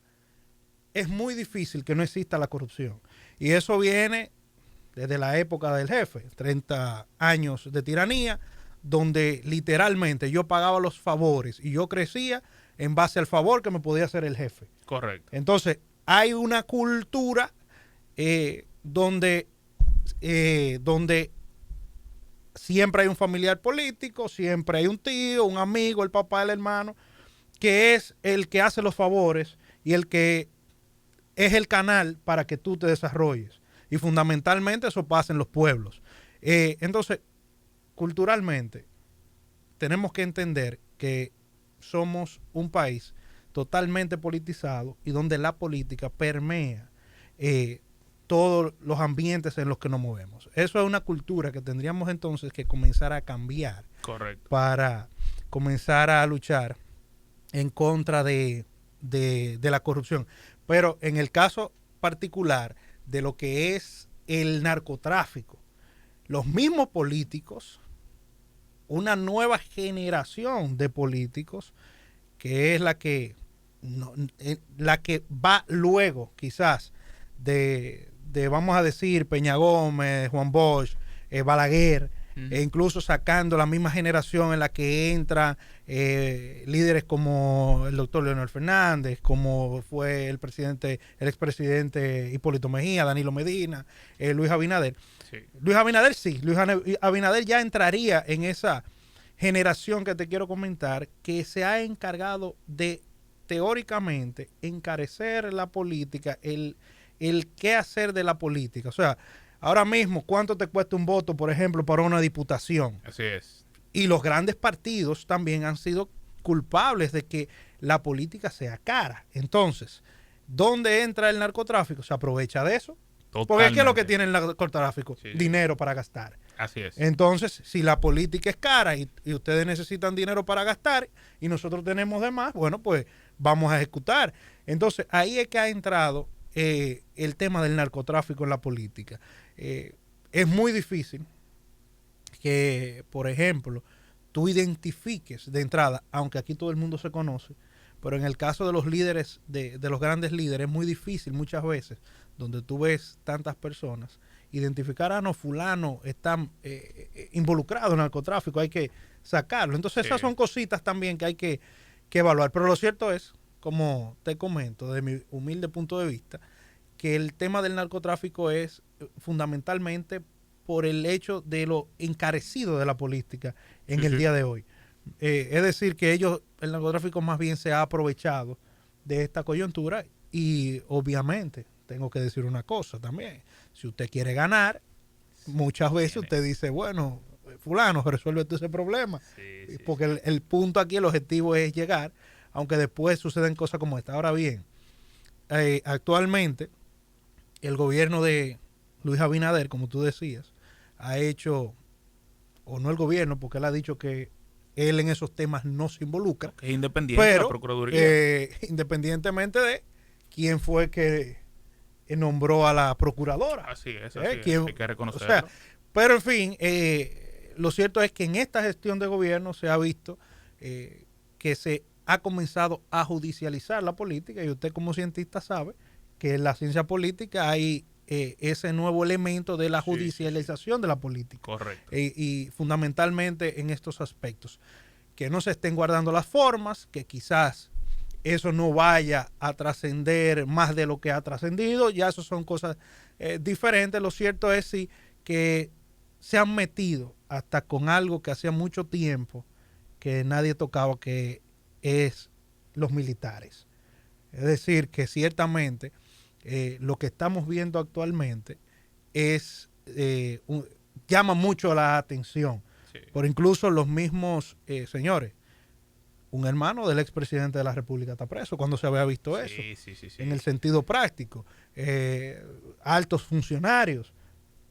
es muy difícil que no exista la corrupción. Y eso viene desde la época del jefe, 30 años de tiranía, donde literalmente yo pagaba los favores y yo crecía en base al favor que me podía hacer el jefe. Correcto. Entonces, hay una cultura donde siempre hay un familiar político, siempre hay un tío, un amigo, el papá, el hermano, que es el que hace los favores y el que es el canal para que tú te desarrolles. Y fundamentalmente eso pasa en los pueblos. Entonces, culturalmente, tenemos que entender que somos un país totalmente politizado y donde la política permea todos los ambientes en los que nos movemos. Eso es una cultura que tendríamos entonces que comenzar a cambiar. Correcto. Para comenzar a luchar en contra de la corrupción. Pero en el caso particular de lo que es el narcotráfico, los mismos políticos, una nueva generación de políticos, que es la que va luego quizás de vamos a decir, Peña Gómez, Juan Bosch, Balaguer, e incluso sacando la misma generación en la que entran líderes como el doctor Leonel Fernández, como fue el expresidente Hipólito Mejía, Danilo Medina, Luis Abinader. Sí. Luis Abinader ya entraría en esa generación que te quiero comentar, que se ha encargado de, teóricamente, encarecer la política, el qué hacer de la política. O sea, ahora mismo, ¿cuánto te cuesta un voto, por ejemplo, para una diputación? Así es. Y los grandes partidos también han sido culpables de que la política sea cara. Entonces, ¿dónde entra el narcotráfico? ¿Se aprovecha de eso? Totalmente. Porque ¿qué es lo que tiene el narcotráfico? Sí. Dinero para gastar. Así es. Entonces, si la política es cara y ustedes necesitan dinero para gastar y nosotros tenemos de más, bueno, pues vamos a ejecutar. Entonces, ahí es que ha entrado el tema del narcotráfico en la política. Es muy difícil que, por ejemplo, tú identifiques de entrada, aunque aquí todo el mundo se conoce, pero en el caso de los líderes, de los grandes líderes, es muy difícil muchas veces, donde tú ves tantas personas, identificar no, fulano está involucrado en el narcotráfico, hay que sacarlo. Entonces esas son cositas también que hay que evaluar. Pero lo cierto es, como te comento, de mi humilde punto de vista, que el tema del narcotráfico es fundamentalmente por el hecho de lo encarecido de la política en el día de hoy. Es decir, que el narcotráfico más bien se ha aprovechado de esta coyuntura y obviamente tengo que decir una cosa también. Si usted quiere ganar, muchas veces usted dice, bueno, fulano, resuelve ese problema. Porque el punto aquí, el objetivo es llegar, aunque después suceden cosas como esta. Ahora bien, actualmente el gobierno de Luis Abinader, como tú decías, ha hecho, o no el gobierno, porque él ha dicho que él en esos temas no se involucra. Es independiente de la Procuraduría. Independientemente de quién fue que nombró a la procuradora. Así es, hay que reconocerlo. O sea, pero en fin, lo cierto es que en esta gestión de gobierno se ha visto que se ha comenzado a judicializar la política, y usted como cientista sabe que en la ciencia política hay ese nuevo elemento de la judicialización de la política. Correcto. Y fundamentalmente en estos aspectos. Que no se estén guardando las formas, que quizás eso no vaya a trascender más de lo que ha trascendido, ya eso son cosas diferentes. Lo cierto es sí que se han metido hasta con algo que hacía mucho tiempo que nadie tocaba, que es los militares. Es decir, que ciertamente lo que estamos viendo actualmente es llama mucho la atención. Por incluso los mismos señores. Un hermano del expresidente de la República está preso cuando se había visto eso. En el sentido práctico. Altos funcionarios,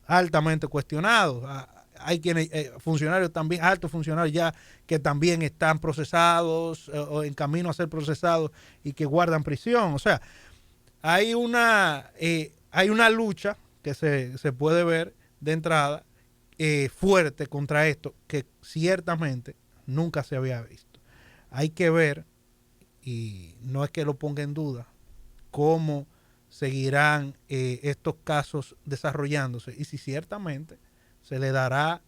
altamente cuestionados. Hay quienes, funcionarios también, altos funcionarios ya que también están procesados o en camino a ser procesados y que guardan prisión. O sea, hay una lucha que se puede ver de entrada fuerte contra esto, que ciertamente nunca se había visto. Hay que ver, y no es que lo ponga en duda, cómo seguirán estos casos desarrollándose y si ciertamente se le dará,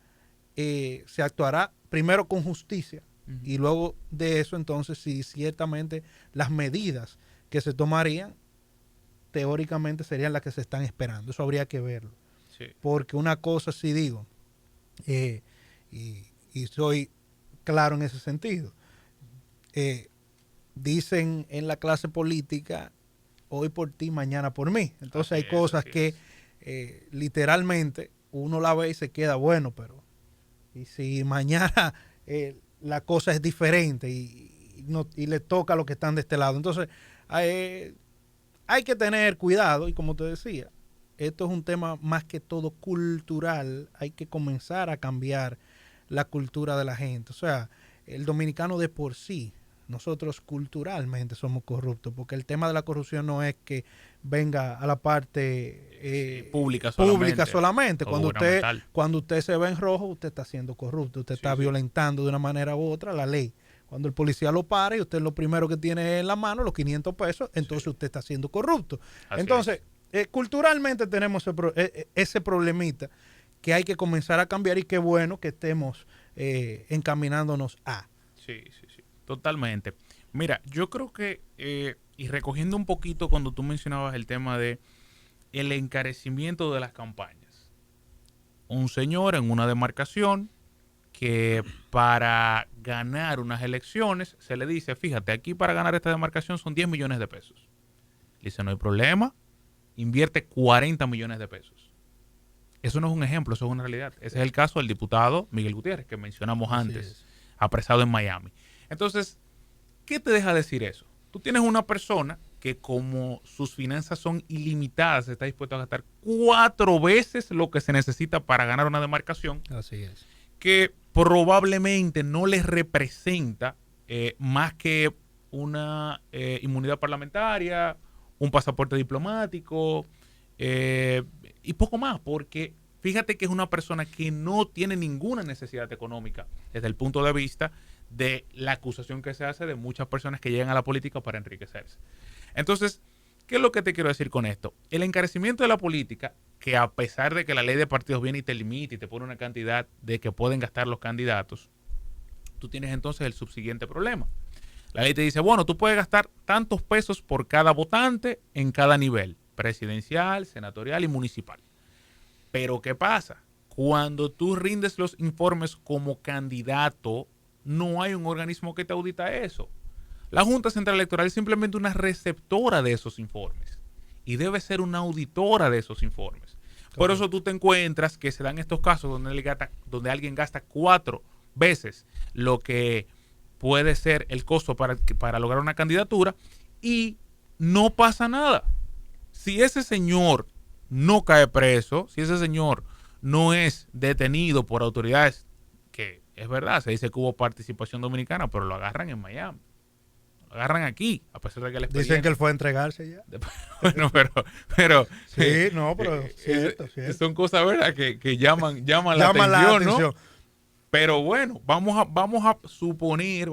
se actuará primero con justicia y luego de eso entonces si ciertamente las medidas que se tomarían teóricamente serían las que se están esperando. Eso habría que verlo. Porque una cosa sí digo, y soy claro en ese sentido, dicen en la clase política, hoy por ti, mañana por mí. Entonces hay cosas que literalmente uno la ve y se queda bueno, pero y si mañana la cosa es diferente y le toca a los que están de este lado. Entonces hay que tener cuidado y como te decía, esto es un tema más que todo cultural. Hay que comenzar a cambiar la cultura de la gente. O sea, el dominicano de por sí, nosotros culturalmente somos corruptos, porque el tema de la corrupción no es que venga a la parte pública solamente. Cuando usted se ve en rojo, usted está siendo corrupto, usted está violentando de una manera u otra la ley. Cuando el policía lo para y usted lo primero que tiene en la mano, los 500 pesos, entonces usted está siendo corrupto. Entonces, culturalmente tenemos ese problemita que hay que comenzar a cambiar y qué bueno que estemos encaminándonos a. Sí. Totalmente. Mira, yo creo que, y recogiendo un poquito cuando tú mencionabas el tema de el encarecimiento de las campañas. Un señor en una demarcación que para ganar unas elecciones se le dice, fíjate, aquí para ganar esta demarcación son 10 millones de pesos. Le dice, no hay problema, invierte 40 millones de pesos. Eso no es un ejemplo, eso es una realidad. Ese es el caso del diputado Miguel Gutiérrez, que mencionamos antes, apresado en Miami. Entonces, ¿qué te deja decir eso? Tú tienes una persona que como sus finanzas son ilimitadas, está dispuesto a gastar 4 veces lo que se necesita para ganar una demarcación. Así es. Que probablemente no les representa más que una inmunidad parlamentaria, un pasaporte diplomático y poco más, porque fíjate que es una persona que no tiene ninguna necesidad económica desde el punto de vista de la acusación que se hace de muchas personas que llegan a la política para enriquecerse. Entonces, ¿qué es lo que te quiero decir con esto? El encarecimiento de la política, que a pesar de que la ley de partidos viene y te limita y te pone una cantidad de que pueden gastar los candidatos, tú tienes entonces el subsiguiente problema. La ley te dice, bueno, tú puedes gastar tantos pesos por cada votante en cada nivel, presidencial, senatorial y municipal. Pero ¿qué pasa? cuando tú rindes los informes como candidato, no hay un organismo que te audita eso. La Junta Central Electoral es simplemente una receptora de esos informes y debe ser una auditora de esos informes. Por eso tú te encuentras que se dan estos casos donde alguien gasta 4 veces lo que puede ser el costo para lograr una candidatura y no pasa nada. Si ese señor no cae preso, si ese señor no es detenido por autoridades, que es verdad, se dice que hubo participación dominicana, pero lo agarran en Miami. Lo agarran aquí, a pesar de que dicen que él fue a entregarse ya. Bueno, pero sí, no, pero cierto. Son cosas, ¿verdad?, que llaman la atención, ¿no? Pero bueno, vamos a suponer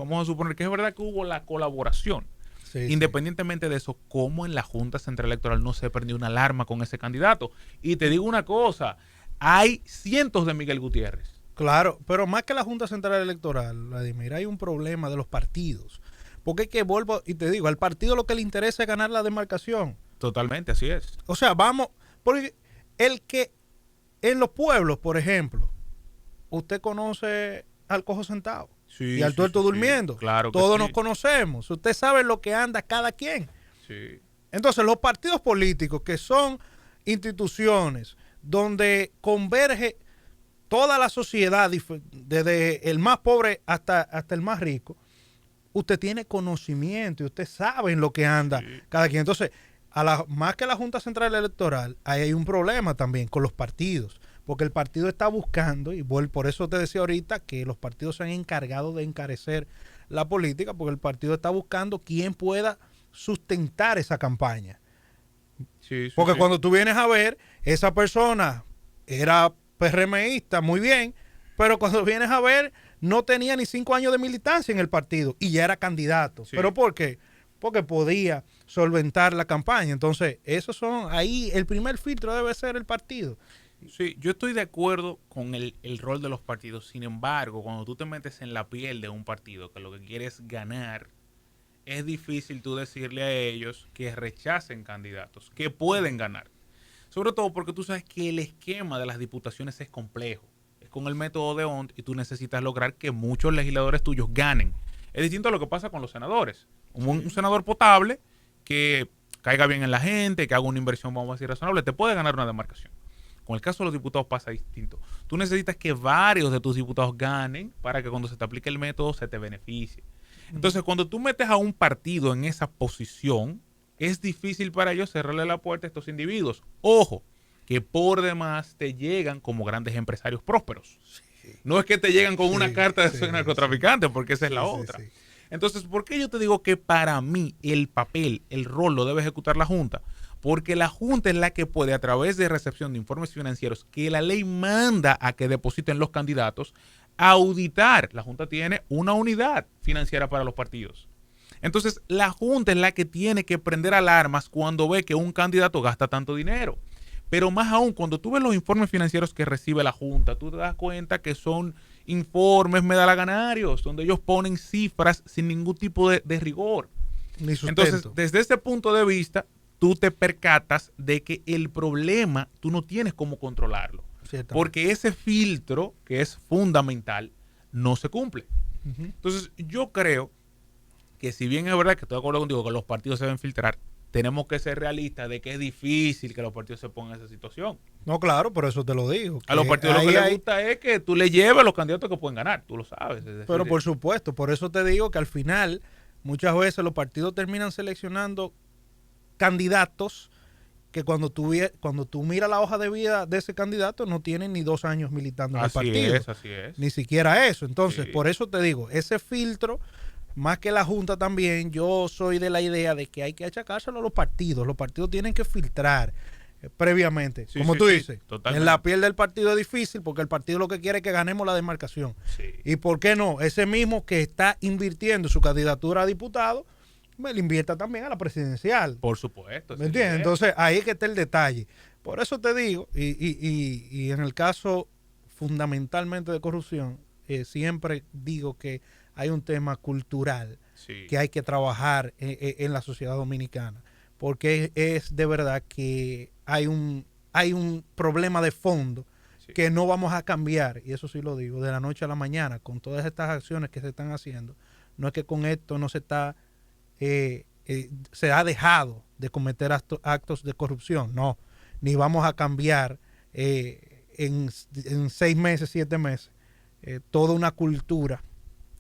que es verdad que hubo la colaboración. Sí, independientemente de eso, como en la Junta Central Electoral no se prendió una alarma con ese candidato. Y te digo una cosa, hay cientos de Miguel Gutiérrez. Claro, pero más que la Junta Central Electoral, Vladimir, hay un problema de los partidos. Porque es que vuelvo y te digo, al partido lo que le interesa es ganar la demarcación. Totalmente, así es. O sea, vamos, porque el que en los pueblos, por ejemplo, usted conoce al cojo sentado. Sí, y al tuerto durmiendo. Claro que todos nos conocemos. Usted sabe lo que anda cada quien. Sí. Entonces, los partidos políticos, que son instituciones donde converge toda la sociedad, desde el más pobre hasta el más rico, usted tiene conocimiento y usted sabe en lo que anda cada quien. Entonces, más que la Junta Central Electoral, ahí hay un problema también con los partidos. Porque el partido está buscando, y por eso te decía ahorita que los partidos se han encargado de encarecer la política, porque el partido está buscando quién pueda sustentar esa campaña. Porque cuando tú vienes a ver, esa persona era PRMista, muy bien, pero cuando vienes a ver, no tenía ni 5 años de militancia en el partido y ya era candidato. ¿Pero por qué? Porque podía solventar la campaña. Entonces, ahí el primer filtro debe ser el partido. Sí, yo estoy de acuerdo con el rol de los partidos. Sin embargo, cuando tú te metes en la piel de un partido que lo que quiere es ganar, es difícil tú decirle a ellos que rechacen candidatos, que pueden ganar. Sobre todo porque tú sabes que el esquema de las diputaciones es complejo. Es con el método de Hont y tú necesitas lograr que muchos legisladores tuyos ganen. Es distinto a lo que pasa con los senadores. Un senador potable que caiga bien en la gente, que haga una inversión, vamos a decir, razonable, te puede ganar una demarcación. Con el caso de los diputados pasa distinto. Tú necesitas que varios de tus diputados ganen para que cuando se te aplique el método se te beneficie. Entonces, cuando tú metes a un partido en esa posición, es difícil para ellos cerrarle la puerta a estos individuos. Ojo, que por demás te llegan como grandes empresarios prósperos. No es que te llegan con una carta de soy narcotraficante, porque esa es la otra. Entonces, ¿por qué yo te digo que para mí el papel, el rol lo debe ejecutar la Junta? Porque la Junta es la que puede, a través de recepción de informes financieros que la ley manda a que depositen los candidatos, auditar. La Junta tiene una unidad financiera para los partidos. Entonces, la Junta es la que tiene que prender alarmas cuando ve que un candidato gasta tanto dinero. Pero más aún, cuando tú ves los informes financieros que recibe la Junta, tú te das cuenta que son informes medalaganarios, donde ellos ponen cifras sin ningún tipo de rigor. Ni sustento. Entonces, desde ese punto de vista, tú te percatas de que el problema tú no tienes cómo controlarlo. Porque ese filtro, que es fundamental, no se cumple. Entonces, yo creo que si bien es verdad que estoy de acuerdo contigo que los partidos se deben filtrar, tenemos que ser realistas de que es difícil que los partidos se pongan en esa situación. No, claro, por eso te lo digo. A los partidos lo que les gusta es que tú le lleves a los candidatos que pueden ganar, tú lo sabes. Pero por supuesto, por eso te digo que al final muchas veces los partidos terminan seleccionando candidatos que cuando tú miras la hoja de vida de ese candidato no tienen ni 2 años militando en el partido. Así es. Ni siquiera eso. Entonces, por eso te digo, ese filtro, más que la Junta también, yo soy de la idea de que hay que achacárselo a los partidos. Los partidos tienen que filtrar previamente. Como tú dices, en la piel del partido es difícil porque el partido lo que quiere es que ganemos la demarcación. Y ¿por qué no? Ese mismo que está invirtiendo su candidatura a diputado, me le invierta también a la presidencial. Por supuesto. ¿Me entiendes? Entonces, ahí es que está el detalle. Por eso te digo, y en el caso fundamentalmente de corrupción, siempre digo que hay un tema cultural que hay que trabajar en la sociedad dominicana. Porque es de verdad que hay un problema de fondo que no vamos a cambiar, y eso sí lo digo, de la noche a la mañana, con todas estas acciones que se están haciendo. No es que con esto no se está, se ha dejado de cometer actos de corrupción, no, ni vamos a cambiar en 6 meses, 7 meses, toda una cultura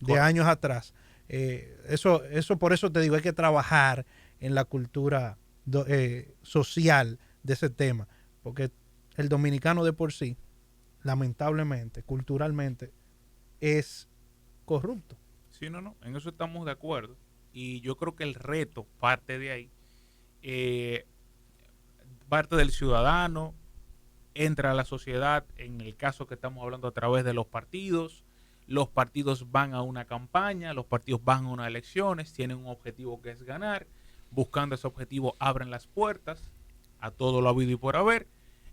de años atrás. Eso por eso te digo, hay que trabajar en la cultura social de ese tema, porque el dominicano de por sí, lamentablemente, culturalmente, es corrupto. Sí, no, en eso estamos de acuerdo. Y yo creo que el reto parte de ahí, parte del ciudadano, entra a la sociedad, en el caso que estamos hablando a través de los partidos van a una campaña, los partidos van a unas elecciones, tienen un objetivo que es ganar, buscando ese objetivo abren las puertas a todo lo habido y por haber,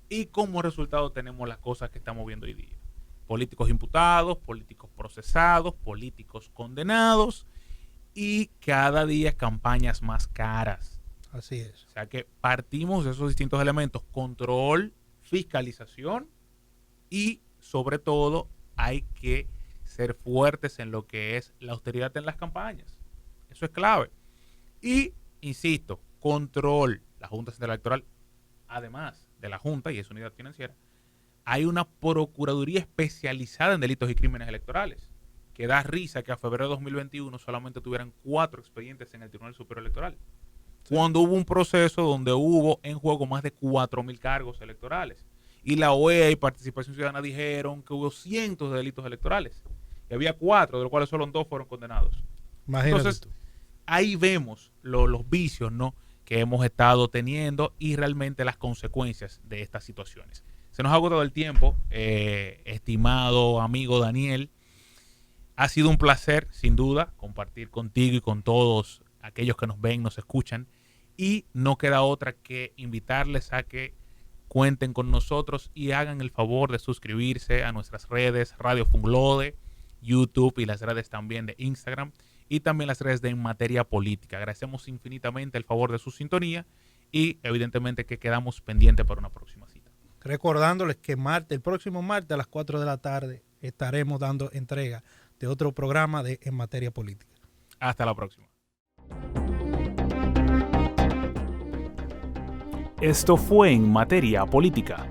y como resultado tenemos las cosas que estamos viendo hoy día. Políticos imputados, políticos procesados, políticos condenados y cada día campañas más caras. Así es. O sea que partimos de esos distintos elementos, control, fiscalización y sobre todo hay que ser fuertes en lo que es la austeridad en las campañas. Eso es clave. Y, insisto, control. La Junta Central Electoral, además de la Junta y de su unidad financiera, hay una Procuraduría especializada en delitos y crímenes electorales, que da risa que a febrero de 2021 solamente tuvieran 4 expedientes en el Tribunal Superior Electoral. Sí. Cuando hubo un proceso donde hubo en juego más de 4.000 cargos electorales. Y la OEA y Participación Ciudadana dijeron que hubo cientos de delitos electorales. Y había 4, de los cuales solo 2 fueron condenados. Imagínate. Entonces, ahí vemos los vicios, ¿no?, que hemos estado teniendo y realmente las consecuencias de estas situaciones. Se nos ha agotado el tiempo, estimado amigo Daniel. Ha sido un placer, sin duda, compartir contigo y con todos aquellos que nos ven, nos escuchan. Y no queda otra que invitarles a que cuenten con nosotros y hagan el favor de suscribirse a nuestras redes, Radio Funglode, YouTube y las redes también de Instagram y también las redes de En Materia Política. Agradecemos infinitamente el favor de su sintonía y evidentemente que quedamos pendientes para una próxima cita. Recordándoles que el próximo martes a las 4 de la tarde estaremos dando entrega de otro programa de En Materia Política. Hasta la próxima. Esto fue En Materia Política,